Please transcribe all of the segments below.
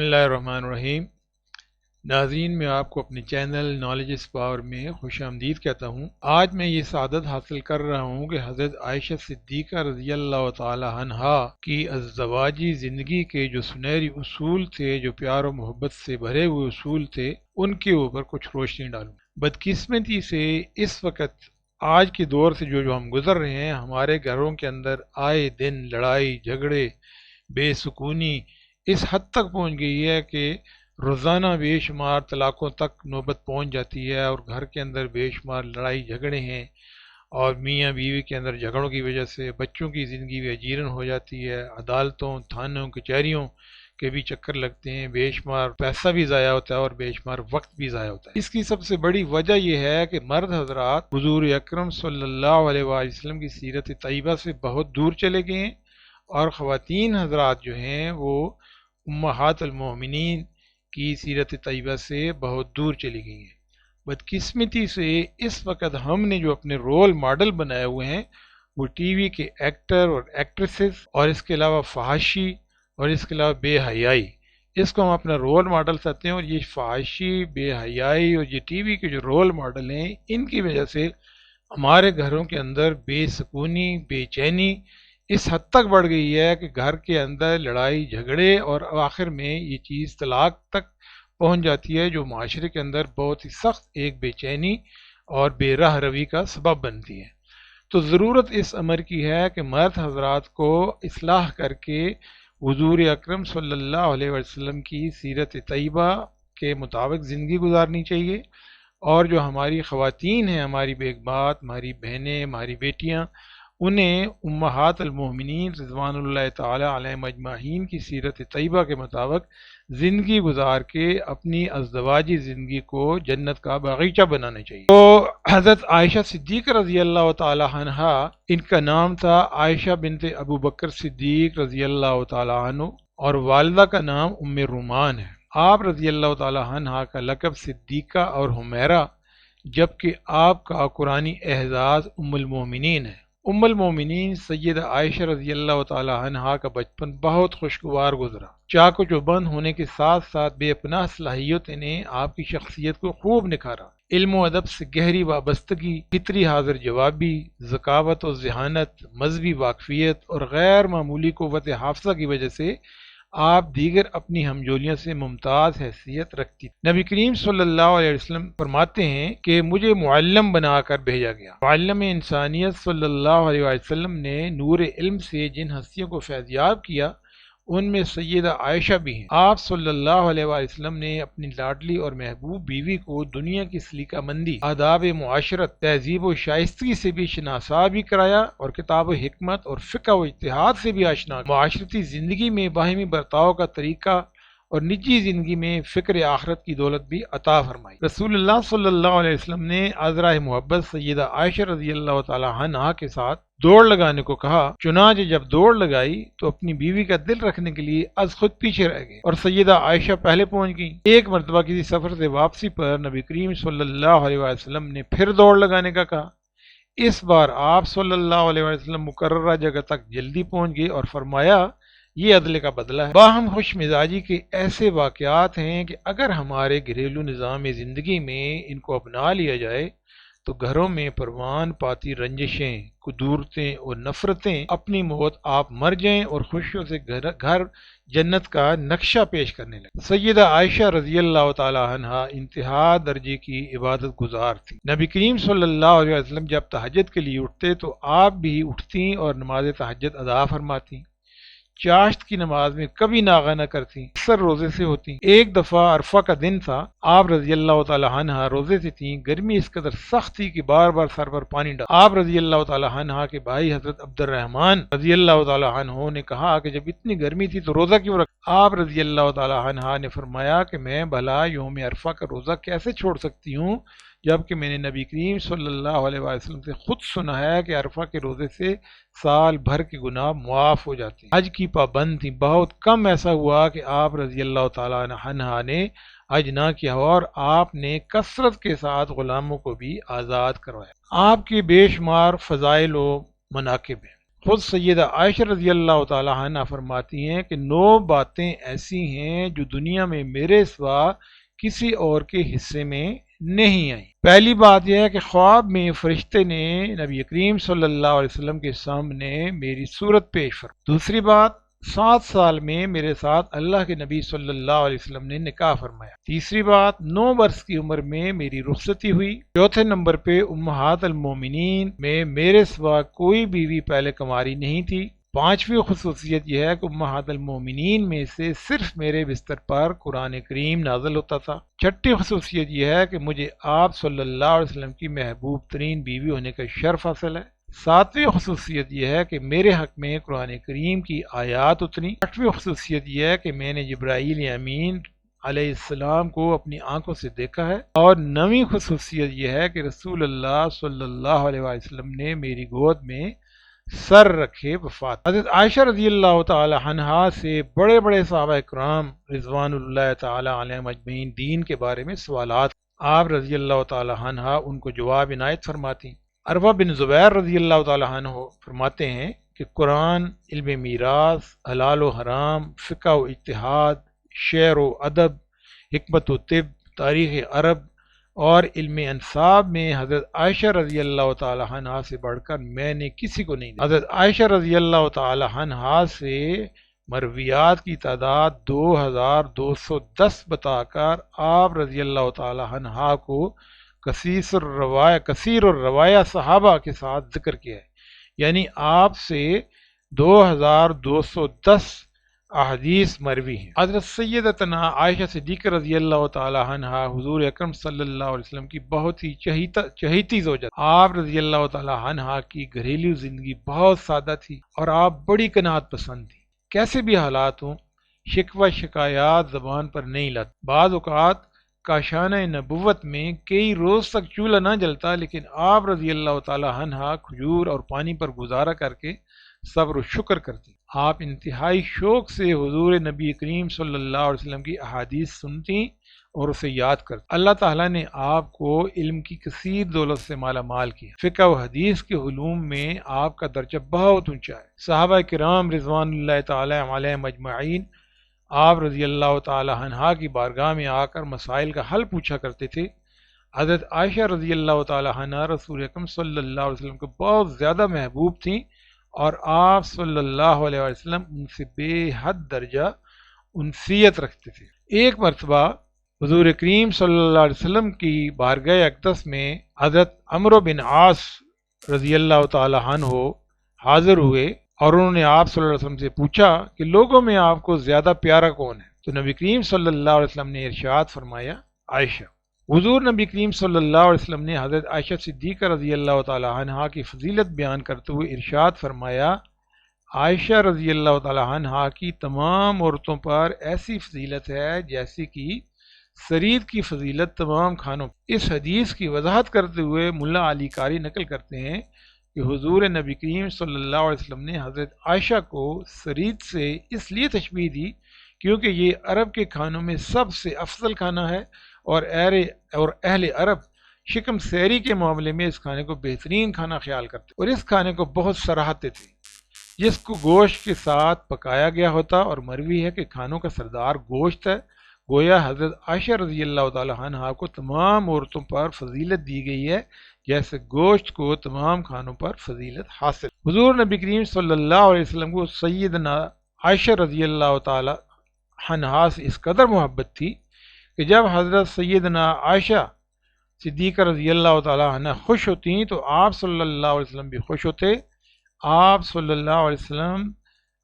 بسم اللہ الرحمن الرحیم۔ ناظرین، میں آپ کو اپنے چینل نالج از پاور میں خوش آمدید کہتا ہوں۔ آج میں یہ سعادت حاصل کر رہا ہوں کہ حضرت عائشہ صدیقہ رضی اللہ تعالی عنہا کی ازدواجی زندگی کے جو سنہری اصول تھے، جو پیار و محبت سے بھرے ہوئے اصول تھے، ان کے اوپر کچھ روشنی ڈالوں۔ بدقسمتی سے اس وقت آج کے دور سے جو ہم گزر رہے ہیں، ہمارے گھروں کے اندر آئے دن لڑائی جھگڑے، بے سکونی اس حد تک پہنچ گئی ہے کہ روزانہ بے شمار طلاقوں تک نوبت پہنچ جاتی ہے، اور گھر کے اندر بے شمار لڑائی جھگڑے ہیں، اور میاں بیوی کے اندر جھگڑوں کی وجہ سے بچوں کی زندگی بھی اجیرن ہو جاتی ہے، عدالتوں تھانوں کچہریوں کے بھی چکر لگتے ہیں، بے شمار پیسہ بھی ضائع ہوتا ہے اور بے شمار وقت بھی ضائع ہوتا ہے۔ اس کی سب سے بڑی وجہ یہ ہے کہ مرد حضرات حضور اکرم صلی اللہ علیہ وآلہ وسلم کی سیرت طیبہ سے بہت دور چلے گئے ہیں، اور خواتین حضرات جو ہیں وہ امہات المومنین کی سیرت طیبہ سے بہت دور چلی گئی ہیں۔ بدقسمتی سے اس وقت ہم نے جو اپنے رول ماڈل بنائے ہوئے ہیں وہ ٹی وی کے ایکٹر اور ایکٹریسز، اور اس کے علاوہ فحاشی، اور اس کے علاوہ بے حیائی، اس کو ہم اپنا رول ماڈل سمجھتے ہیں۔ اور یہ فحاشی، بے حیائی اور یہ ٹی وی کے جو رول ماڈل ہیں، ان کی وجہ سے ہمارے گھروں کے اندر بے سکونی، بے چینی اس حد تک بڑھ گئی ہے کہ گھر کے اندر لڑائی جھگڑے، اور آخر میں یہ چیز طلاق تک پہنچ جاتی ہے، جو معاشرے کے اندر بہت ہی سخت ایک بے چینی اور بے راہ روی کا سبب بنتی ہے۔ تو ضرورت اس امر کی ہے کہ مرد حضرات کو اصلاح کر کے حضور اکرم صلی اللہ علیہ وسلم کی سیرت طیبہ کے مطابق زندگی گزارنی چاہیے، اور جو ہماری خواتین ہیں، ہماری بیگمات، ہماری بہنیں، ہماری بیٹیاں، انہیں امہات المومنین رضوان اللہ تعالی علیہم اجمعین کی سیرت طیبہ کے مطابق زندگی گزار کے اپنی ازدواجی زندگی کو جنت کا باغیچہ بنانا چاہیے۔ تو حضرت عائشہ صدیقہ رضی اللہ تعالی عنہا، ان کا نام تھا عائشہ بنت ابو بکر صدیق رضی اللہ تعالی عنہ، اور والدہ کا نام ام رومان ہے۔ آپ رضی اللہ تعالی عنہا کا لقب صدیقہ اور حمیرہ، جبکہ آپ کا قرآنی اعزاز ام المومنین ہے۔ ام المومنین سیدہ عائشہ رضی اللہ تعالی عنہا کا بچپن بہت خوشگوار گزرا۔ چاق و چوبند ہونے کے ساتھ ساتھ بے پناہ صلاحیتوں نے آپ کی شخصیت کو خوب نکھارا۔ علم و ادب سے گہری وابستگی، فطری حاضر جوابی، ذکاوت و ذہانت، مذہبی واقفیت اور غیر معمولی قوت حافظہ کی وجہ سے آپ دیگر اپنی ہمجولیوں سے ممتاز حیثیت رکھتی۔ نبی کریم صلی اللہ علیہ وسلم فرماتے ہیں کہ مجھے معلم بنا کر بھیجا گیا۔ معلم انسانیت صلی اللہ علیہ وسلم نے نور علم سے جن ہستیوں کو فیضیاب کیا، ان میں سیدہ عائشہ بھی ہیں۔ آپ صلی اللہ علیہ وسلم نے اپنی لاڈلی اور محبوب بیوی کو دنیا کی سلیقہ مندی، آداب معاشرت، تہذیب و شائستگی سے بھی شناسا بھی کرایا، اور کتاب و حکمت اور فقہ و اجتہاد سے بھی آشنا، معاشرتی زندگی میں باہمی برتاؤ کا طریقہ اور نجی زندگی میں فکر آخرت کی دولت بھی عطا فرمائی۔ رسول اللہ صلی اللہ علیہ وسلم نے عذرا محبت سیدہ عائشہ رضی اللہ تعالی عنہا کے ساتھ دوڑ لگانے کو کہا۔ چنانچہ جب دوڑ لگائی تو اپنی بیوی کا دل رکھنے کے لیے از خود پیچھے رہ گئے، اور سیدہ عائشہ پہلے پہنچ گئیں۔ ایک مرتبہ کسی سفر سے واپسی پر نبی کریم صلی اللہ علیہ وسلم نے پھر دوڑ لگانے کا کہا۔ اس بار آپ صلی اللہ علیہ وسلم مقررہ جگہ تک جلدی پہنچ گئے اور فرمایا، یہ عدل کا بدلہ ہے۔ باہم خوش مزاجی کے ایسے واقعات ہیں کہ اگر ہمارے گھریلو نظام زندگی میں ان کو اپنا لیا جائے تو گھروں میں پروان پاتی رنجشیں، کدورتیں اور نفرتیں اپنی موت آپ مر جائیں، اور خوشیوں سے گھر جنت کا نقشہ پیش کرنے لگے۔ سیدہ عائشہ رضی اللہ تعالی عنہا انتہا درجے کی عبادت گزار تھی۔ نبی کریم صلی اللہ علیہ وسلم جب تہجد کے لیے اٹھتے تو آپ بھی اٹھتی اور نماز تہجد ادا فرماتی۔ چاشت کی نماز میں کبھی ناغہ نہ کرتی، اکثر روزے سے ہوتی۔ ایک دفعہ عرفہ کا دن تھا، آپ رضی اللہ تعالی عنہ روزے سے تھیں۔ گرمی اس قدر سخت تھی کہ بار بار سر پر پانی ڈال۔ آپ رضی اللہ تعالی عنہ کے بھائی حضرت عبد الرحمن رضی اللہ تعالی عنہ نے کہا کہ جب اتنی گرمی تھی تو روزہ کیوں رکھا؟ آپ رضی اللہ تعالی عنہ نے فرمایا کہ میں بھلا یوم عرفہ کا روزہ کیسے چھوڑ سکتی ہوں، جبکہ میں نے نبی کریم صلی اللہ علیہ وسلم سے خود سنا ہے کہ عرفہ کے روزے سے سال بھر کے گناہ معاف ہو جاتے ہیں۔ حج کی پابند تھی، بہت کم ایسا ہوا کہ آپ رضی اللہ تعالیٰ عنہ نے حج نہ کیا، اور آپ نے کثرت کے ساتھ غلاموں کو بھی آزاد کروایا۔ آپ کے بے شمار فضائل و مناقب ہیں۔ خود سیدہ عائشہ رضی اللہ تعالی عنہ فرماتی ہیں کہ 9 باتیں ایسی ہیں جو دنیا میں میرے سوا کسی اور کے حصے میں نہیں آئی۔ پہلی بات یہ ہے کہ خواب میں فرشتے نے نبی کریم صلی اللہ علیہ وسلم کے سامنے میری صورت پیش فرمائی۔ دوسری بات، 7 سال میں میرے ساتھ اللہ کے نبی صلی اللہ علیہ وسلم نے نکاح فرمایا۔ تیسری بات، 9 برس کی عمر میں میری رخصتی ہوئی۔ چوتھے نمبر پہ امہات المومنین میں میرے سوا کوئی بیوی پہلے کماری نہیں تھی۔ پانچویں خصوصیت یہ ہے کہ امہات المومنین میں سے صرف میرے بستر پر قرآن کریم نازل ہوتا تھا۔ چھٹی خصوصیت یہ ہے کہ مجھے آپ صلی اللہ علیہ وسلم کی محبوب ترین بیوی ہونے کا شرف حاصل ہے۔ ساتویں خصوصیت یہ ہے کہ میرے حق میں قرآن کریم کی آیات اتری۔ آٹھویں خصوصیت یہ ہے کہ میں نے جبرائیل امین علیہ السلام کو اپنی آنکھوں سے دیکھا ہے۔ اور 9ویں خصوصیت یہ ہے کہ رسول اللہ صلی اللہ علیہ وسلم نے میری گود میں سر رکھے وفات۔ حضرت عائشہ رضی اللہ تعالی عنہا سے بڑے بڑے صحابہ کرام رضوان اللہ تعالی علیہم اجمعین دین کے بارے میں سوالات، آپ رضی اللہ تعالی عنہا ان کو جواب عنایت فرماتی۔ عروہ بن زبیر رضی اللہ تعالی عنہ فرماتے ہیں کہ قرآن، علم میراث، حلال و حرام، فقہ و اجتہاد، شعر و ادب، حکمت و طب، تاریخ عرب اور علم انصاب میں حضرت عائشہ رضی اللہ تعالی عنہا سے بڑھ کر میں نے کسی کو نہیں دیکھا۔ حضرت عائشہ رضی اللہ تعالی عنہا سے مرویات کی تعداد 2210 بتا کر آپ رضی اللہ تعالی عنہا کو کثیر الروایہ صحابہ کے ساتھ ذکر کیا ہے، یعنی آپ سے 2210 احادیث مروی ہیں۔ حضرت سیدتنا عائشہ صدیقہ رضی اللہ تعالی عنہا حضور اکرم صلی اللہ علیہ وسلم کی بہت ہی چہیتی زوجہ، آپ رضی اللہ تعالی عنہا کی گھریلو زندگی بہت سادہ تھی اور آپ بڑی قناعت پسند تھی۔ کیسے بھی حالات ہوں، شکوہ شکایات زبان پر نہیں لاتے۔ بعض اوقات کاشانہ نبوت میں کئی روز تک چولہا نہ جلتا، لیکن آپ رضی اللہ تعالی عنہا کھجور اور پانی پر گزارا کر کے صبر و شکر کرتی۔ آپ انتہائی شوق سے حضور نبی کریم صلی اللہ علیہ وسلم کی احادیث سنتی اور اسے یاد کرتی۔ اللہ تعالیٰ نے آپ کو علم کی کثیر دولت سے مالا مال کیا۔ فقہ و حدیث کے علوم میں آپ کا درجہ بہت اونچا ہے۔ صحابہ کرام رضوان اللہ تعالی علیہم اجمعین آپ رضی اللہ تعالی عنہا کی بارگاہ میں آ کر مسائل کا حل پوچھا کرتے تھے۔ حضرت عائشہ رضی اللہ تعالی عنہا رسول اکرم صلی اللہ علیہ وسلم کو بہت زیادہ محبوب تھیں اور آپ صلی اللہ علیہ وسلم ان سے بے حد درجہ انسیت رکھتے تھے۔ ایک مرتبہ حضور کریم صلی اللہ علیہ وسلم کی بارگاہ اقدس میں حضرت عمرو بن عاص رضی اللہ تعالی عنہ حاضر ہوئے اور انہوں نے آپ صلی اللہ علیہ وسلم سے پوچھا کہ لوگوں میں آپ کو زیادہ پیارا کون ہے؟ تو نبی کریم صلی اللہ علیہ وسلم نے ارشاد فرمایا عائشہ۔ حضور نبی کریم صلی اللہ علیہ وسلم نے حضرت عائشہ صدیقہ رضی اللہ تعالی عنہا کی فضیلت بیان کرتے ہوئے ارشاد فرمایا، عائشہ رضی اللہ تعالی عنہا کی تمام عورتوں پر ایسی فضیلت ہے جیسی کہ سرید کی فضیلت تمام کھانوں پر۔ اس حدیث کی وضاحت کرتے ہوئے ملا علی قاری نقل کرتے ہیں کہ حضور نبی کریم صلی اللہ علیہ وسلم نے حضرت عائشہ کو سرید سے اس لیے تشبیہ دی کیونکہ یہ عرب کے کھانوں میں سب سے افضل کھانا ہے اور اہل عرب شکم سیری کے معاملے میں اس کھانے کو بہترین کھانا خیال کرتے اور اس کھانے کو بہت سراہتے تھے، جس کو گوشت کے ساتھ پکایا گیا ہوتا، اور مروی ہے کہ کھانوں کا سردار گوشت ہے۔ گویا حضرت عائشہ رضی اللہ تعالی عنہا کو تمام عورتوں پر فضیلت دی گئی ہے جیسے گوشت کو تمام کھانوں پر فضیلت حاصل۔ حضور نبی کریم صلی اللہ علیہ وسلم کو سیدنا عائشہ رضی اللہ تعالی عنہا سے اس قدر محبت تھی کہ جب حضرت سیدنا عائشہ صدیقہ رضی اللہ تعالی عنہ خوش ہوتی تو آپ صلی اللہ علیہ وسلم بھی خوش ہوتے۔ آپ صلی اللہ علیہ وسلم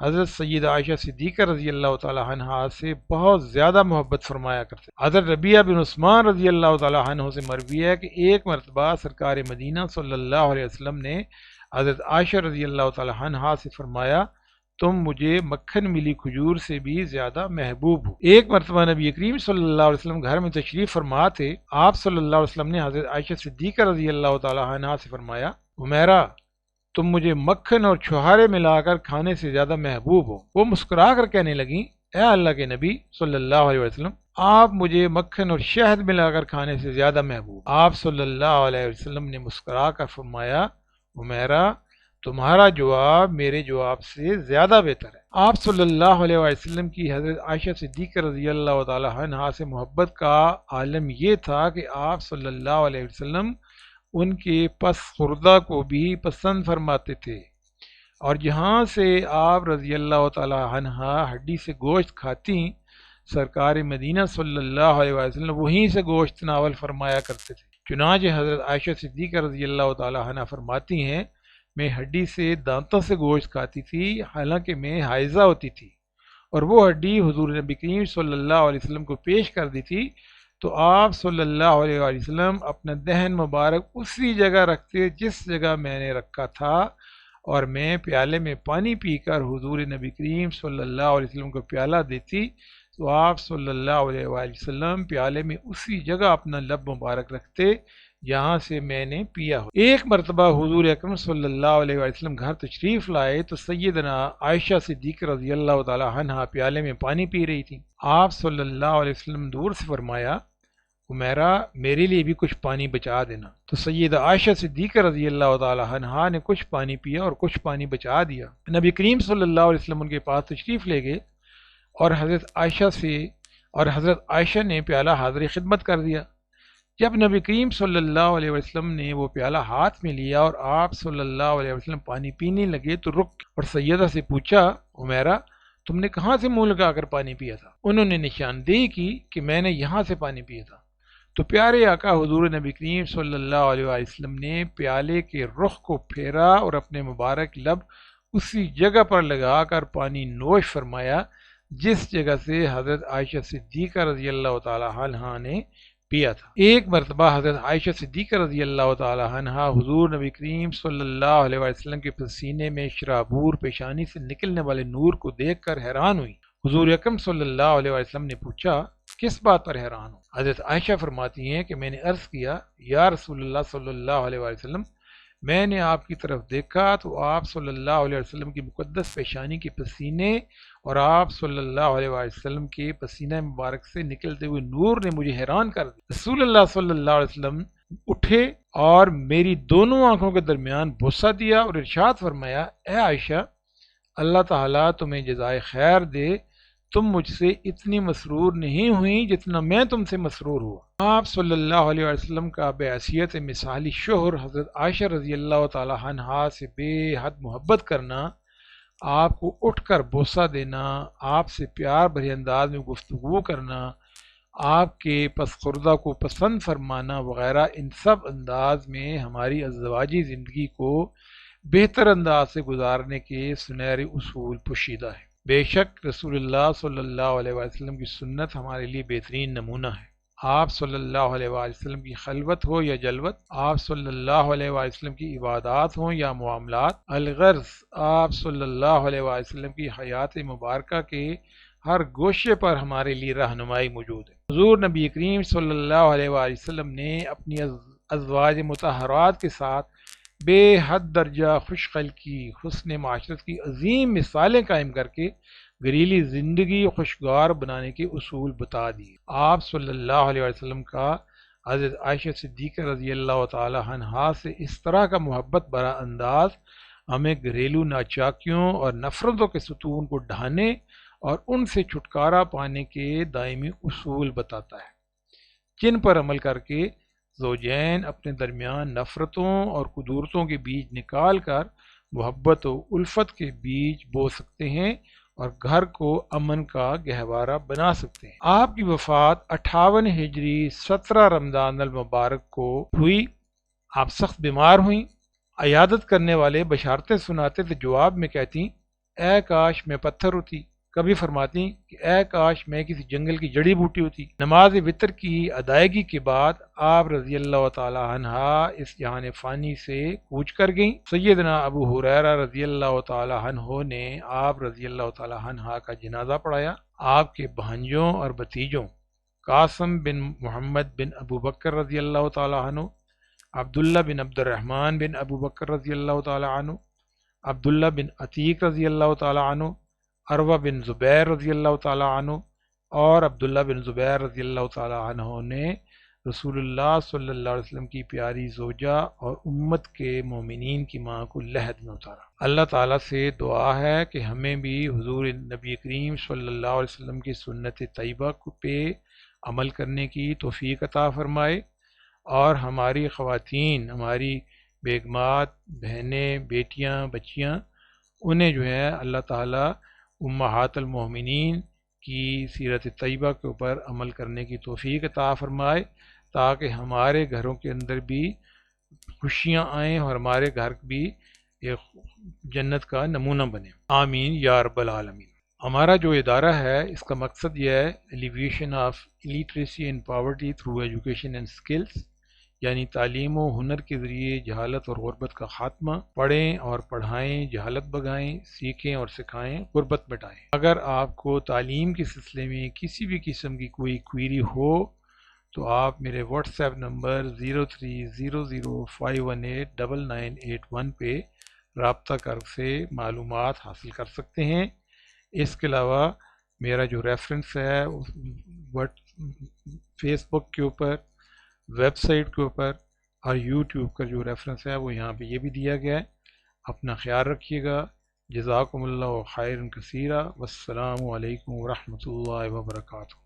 حضرت سیدہ عائشہ صدیقہ رضی اللہ تعالی عنہ سے بہت زیادہ محبت فرمایا کرتے۔ حضرت ربیعہ بن عثمان رضی اللہ تعالی عنہ سے مروی ہے کہ ایک مرتبہ سرکار مدینہ صلی اللہ علیہ وسلم نے حضرت عائشہ رضی اللہ تعالی عنہ سے فرمایا، تم مجھے مکھن ملی کھجور سے بھی زیادہ محبوب ہو۔ ایک مرتبہ نبی کریم صلی اللہ علیہ وسلم گھر میں تشریف فرما تھے، آپ صلی اللہ علیہ وسلم نے حضرت عائشہ صدیقہ رضی اللہ تعالی عنہ سے فرمایا، عمیرہ تم مجھے مکھن اور چھہارے ملا کر کھانے سے زیادہ محبوب ہو۔ وہ مسکرا کر کہنے لگیں، اے اللہ کے نبی صلی اللہ علیہ وسلم، آپ مجھے مکھن اور شہد ملا کر کھانے سے زیادہ محبوب۔ آپ صلی اللہ علیہ وسلم نے مسکرا کر فرمایا، عمیرہ تمہارا جواب میرے جواب سے زیادہ بہتر ہے۔ آپ صلی اللہ علیہ وسلم کی حضرت عائشہ صدیقہ رضی اللہ تعالی عنہا سے محبت کا عالم یہ تھا کہ آپ صلی اللہ علیہ وسلم ان کے پس خوردہ کو بھی پسند فرماتے تھے، اور جہاں سے آپ رضی اللہ تعالی عنہا ہڈی سے گوشت کھاتی، سرکار مدینہ صلی اللہ علیہ وسلم وہیں سے گوشت تناول فرمایا کرتے تھے۔ چنانچہ حضرت عائشہ صدیقہ رضی اللہ تعالی عنہ فرماتی ہیں، میں ہڈی سے دانتوں سے گوشت کھاتی تھی حالانکہ میں حائضہ ہوتی تھی، اور وہ ہڈی حضور نبی کریم صلی اللہ علیہ وسلم کو پیش کر دی تھی تو آپ صلی اللہ علیہ وسلم اپنا دہن مبارک اسی جگہ رکھتے جس جگہ میں نے رکھا تھا، اور میں پیالے میں پانی پی کر حضور نبی کریم صلی اللہ علیہ وسلم کو پیالہ دیتی تو آپ صلی اللہ علیہ وسلم پیالے میں اسی جگہ اپنا لب مبارک رکھتے جہاں سے میں نے پیا ہو۔ ایک مرتبہ حضور اکرم صلی اللہ علیہ وسلم گھر تشریف لائے تو سیدنا عائشہ صدیقہ رضی اللہ تعالی عنہا پیالے میں پانی پی رہی تھی۔ آپ صلی اللہ علیہ وسلم دور سے فرمایا، عمیرہ میرے لیے بھی کچھ پانی بچا دینا، تو سیدہ عائشہ صدیقہ رضی اللہ تعالی عنہا نے کچھ پانی پیا اور کچھ پانی بچا دیا۔ نبی کریم صلی اللہ علیہ وسلم ان کے پاس تشریف لے گئے اور حضرت عائشہ نے پیالہ حاضر خدمت کر دیا۔ جب نبی کریم صلی اللہ علیہ وسلم نے وہ پیالہ ہاتھ میں لیا اور آپ صلی اللہ علیہ وسلم پانی پینے لگے تو رک اور سیدہ سے پوچھا، عمیرہ تم نے کہاں سے منہ لگا کر پانی پیا تھا؟ انہوں نے نشاندہی کی کہ میں نے یہاں سے پانی پیا تھا۔ تو پیارے آقا حضور نبی کریم صلی اللہ علیہ وسلم نے پیالے کے رخ کو پھیرا اور اپنے مبارک لب اسی جگہ پر لگا کر پانی نوش فرمایا جس جگہ سے حضرت عائشہ صدیقہ رضی اللہ تعالی عنہا نے پیا تھا۔ ایک مرتبہ حضرت عائشہ صدیقہ رضی اللہ تعالی عنہا حضور نبی کریم صلی اللہ علیہ وسلم کے پسینے میں شرابور پیشانی سے نکلنے والے نور کو دیکھ کر حیران ہوئی۔ حضور اکرم صلی اللہ علیہ وسلم نے پوچھا، کس بات پر حیران ہو؟ حضرت عائشہ فرماتی ہیں کہ میں نے عرض کیا، یا رسول اللہ صلی اللہ علیہ وسلم، میں نے آپ کی طرف دیکھا تو آپ صلی اللہ علیہ وسلم کی مقدس پیشانی کے پسینے اور آپ صلی اللہ علیہ وسلم کے پسینہ مبارک سے نکلتے ہوئے نور نے مجھے حیران کر دیا۔ رسول اللہ صلی اللہ علیہ وسلم اٹھے اور میری دونوں آنکھوں کے درمیان بوسہ دیا اور ارشاد فرمایا، اے عائشہ، اللہ تعالیٰ تمہیں جزائے خیر دے، تم مجھ سے اتنی مسرور نہیں ہوئی جتنا میں تم سے مسرور ہوا۔ آپ صلی اللہ علیہ وسلم کا بحیثیت مثالی شوہر حضرت عائشہ رضی اللہ تعالی عنہا سے بے حد محبت کرنا، آپ کو اٹھ کر بوسہ دینا، آپ سے پیار بھرے انداز میں گفتگو کرنا، آپ کے پس خوردہ کو پسند فرمانا وغیرہ، ان سب انداز میں ہماری ازدواجی زندگی کو بہتر انداز سے گزارنے کے سنہرے اصول پوشیدہ ہے۔ بے شک رسول اللہ صلی اللہ علیہ وسلم کی سنت ہمارے لیے بہترین نمونہ ہے۔ آپ صلی اللہ علیہ وسلم کی خلوت ہو یا جلوت، آپ صلی اللہ علیہ وسلم کی عبادات ہوں یا معاملات، الغرض آپ صلی اللہ علیہ وسلم کی حیات مبارکہ کے ہر گوشے پر ہمارے لیے رہنمائی موجود ہے۔ حضور نبی کریم صلی اللہ علیہ وسلم نے اپنی ازواج مطہرات کے ساتھ بے حد درجہ خوش خلقی، حسن معاشرت کی عظیم مثالیں قائم کر کے گھریلی زندگی خوشگوار بنانے کے اصول بتا دیے۔ آپ صلی اللہ علیہ وسلم کا حضرت عائشہ صدیقہ رضی اللہ تعالی عنہا سے اس طرح کا محبت بھرا انداز ہمیں گھریلو ناچاکیوں اور نفرتوں کے ستون کو ڈھانے اور ان سے چھٹکارا پانے کے دائمی اصول بتاتا ہے، جن پر عمل کر کے زوجین اپنے درمیان نفرتوں اور قدورتوں کے بیج نکال کر محبت و الفت کے بیج بو سکتے ہیں اور گھر کو امن کا گہوارہ بنا سکتے ہیں۔ آپ کی وفات 58 ہجری 17 رمضان المبارک کو ہوئی۔ آپ سخت بیمار ہوئیں۔ عیادت کرنے والے بشارتیں سناتے تو جواب میں کہتی، اے کاش میں پتھر ہوتی۔ کبھی فرماتی کہ اے کاش میں کسی جنگل کی جڑی بوٹی ہوتی۔ نماز وتر کی ادائیگی کے بعد آپ رضی اللہ تعالی عنہا اس جہان فانی سے کوچ کر گئیں۔ سیدنا ابو ہریرہ رضی اللہ تعالی عنہ نے آپ رضی اللہ تعالی عنہ کا جنازہ پڑھایا۔ آپ کے بھانجوں اور بھتیجوں قاسم بن محمد بن ابو بکر رضی اللہ تعالی عنہ، عبداللہ بن عبد الرحمن بن ابو بکر رضی اللہ تعالی عنہ، عبداللہ بن عتیق رضی اللہ تعالی عنہ، عروہ بن زبیر رضی اللہ تعالی عنہ اور عبداللہ بن زبیر رضی اللہ تعالی عنہ نے رسول اللہ صلی اللہ علیہ وسلم کی پیاری زوجہ اور امت کے مومنین کی ماں کو لحد میں اتارا۔ اللہ تعالیٰ سے دعا ہے کہ ہمیں بھی حضور نبی کریم صلی اللہ علیہ وسلم کی سنت طیبہ پہ عمل کرنے کی توفیق عطا فرمائے، اور ہماری خواتین، ہماری بیگمات، بہنیں، بیٹیاں، بچیاں، انہیں جو ہے اللہ تعالیٰ امہات المومنین کی سیرت طیبہ کے اوپر عمل کرنے کی توفیق عطا فرمائے، تاکہ ہمارے گھروں کے اندر بھی خوشیاں آئیں اور ہمارے گھر بھی ایک جنت کا نمونہ بنے۔ آمین یا رب العالمین۔ ہمارا جو ادارہ ہے اس کا مقصد یہ ہے alleviation of illiteracy and poverty through education and skills, یعنی تعلیم و ہنر کے ذریعے جہالت اور غربت کا خاتمہ۔ پڑھیں اور پڑھائیں، جہالت بگائیں، سیکھیں اور سکھائیں، غربت مٹائیں۔ اگر آپ کو تعلیم کے سلسلے میں کسی بھی قسم کی کوئی کوئری ہو تو آپ میرے واٹس ایپ نمبر 0300518991 پہ رابطہ کر سے معلومات حاصل کر سکتے ہیں۔ اس کے علاوہ میرا جو ریفرنس ہے فیس بک کے اوپر، ویب سائٹ کے اوپر اور یوٹیوب کا جو ریفرنس ہے وہ یہاں پہ یہ بھی دیا گیا ہے۔ اپنا خیال رکھیے گا۔ جزاکم اللہ خیر کثیرا، والسلام علیکم ورحمۃ اللہ وبرکاتہ۔